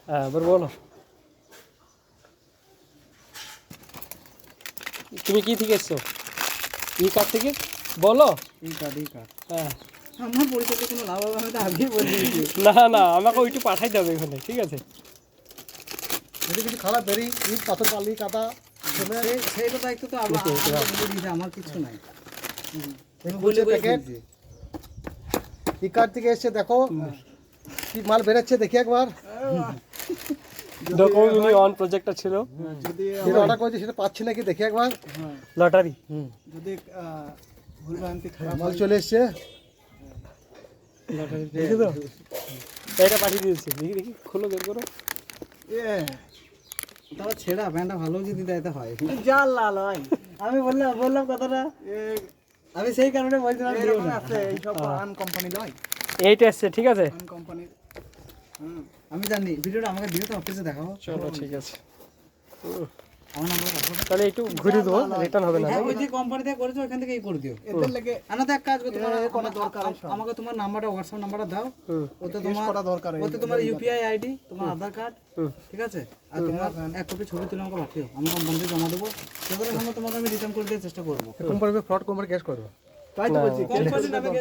হ্যাঁ এবার বলো তুমি কি থেকে এসছো ই কার্ড থেকে বলো এই কার্ড হ্যাঁ আমার পরিচয়তে কোনো লাভ হবে আমি তো আগেই বলে দিয়েছি। না না আমাকে ওইটু পাঠাইতে হবে এখানে ঠিক আছে যদি কিছু খারাপ বেরি ইট পাথর বালি কাটা সেইটা দায়িত্ব তো আবার বলে দিয়েছে, আমার কিছু নাই। বলছে প্যাকেট ই কার্ড থেকে এসছে দেখো কি মাল বেরোচ্ছে দেখি একবার ডকুমেন্ট উনি অন প্রজেক্টর ছিল যদি যেটা অর্ডার করেছি সেটা পাচ্ছি নাকি দেখি একবার লটারি যদি ভুলভ্রান্তি খারাপ মাল চলে এসছে দেখি তো এটা পাঠিয়ে দিয়েছি দেখি দেখি খোলো বের করো তারা ছেঁড়া প্যান্টটা ভালো যদি দেয় তো হয়। যা লাল হয় আমি বললাম কথাটা, আমি সেই কারণে বলছিলাম দিও না। এই সব আন কোম্পানি লয়, এইটা এসছে ঠিক আছে আন কোম্পানি। আমি জানি ভিডিওটা আমাকে দিও তো অফিসে দেখাবো। চলো ঠিক আছে আমার নাম্বার রাখো। তাহলে একটু ঘুরে দেবো রিটার্ন হবে না হ্যাঁ, ওই যে কোম্পানি থেকে করেছো ওখান থেকেই করে দিও। এদের লাগে আনা তো এক কাজ করতে পারো, কোনো দরকার আমাকে তোমার নাম্বারটা হোয়াটসঅ্যাপ নাম্বারটা দাও। ওতে তোমার ইউপিআই আইডি, তোমার আধার কার্ড, ঠিক আছে? আর তোমার এক কপি ছবি তুলে আমাকে পাঠিও, আমি কোম্পানিতে জমা দেবো। সেগুলো আমরা তোমাকে আমি রিটার্ন করে দেওয়ার চেষ্টা করবো। কোম্পানি ফ্রড কোম্পানি ক্যাশ করবো তাই তো বলছি কোম্পানি নামে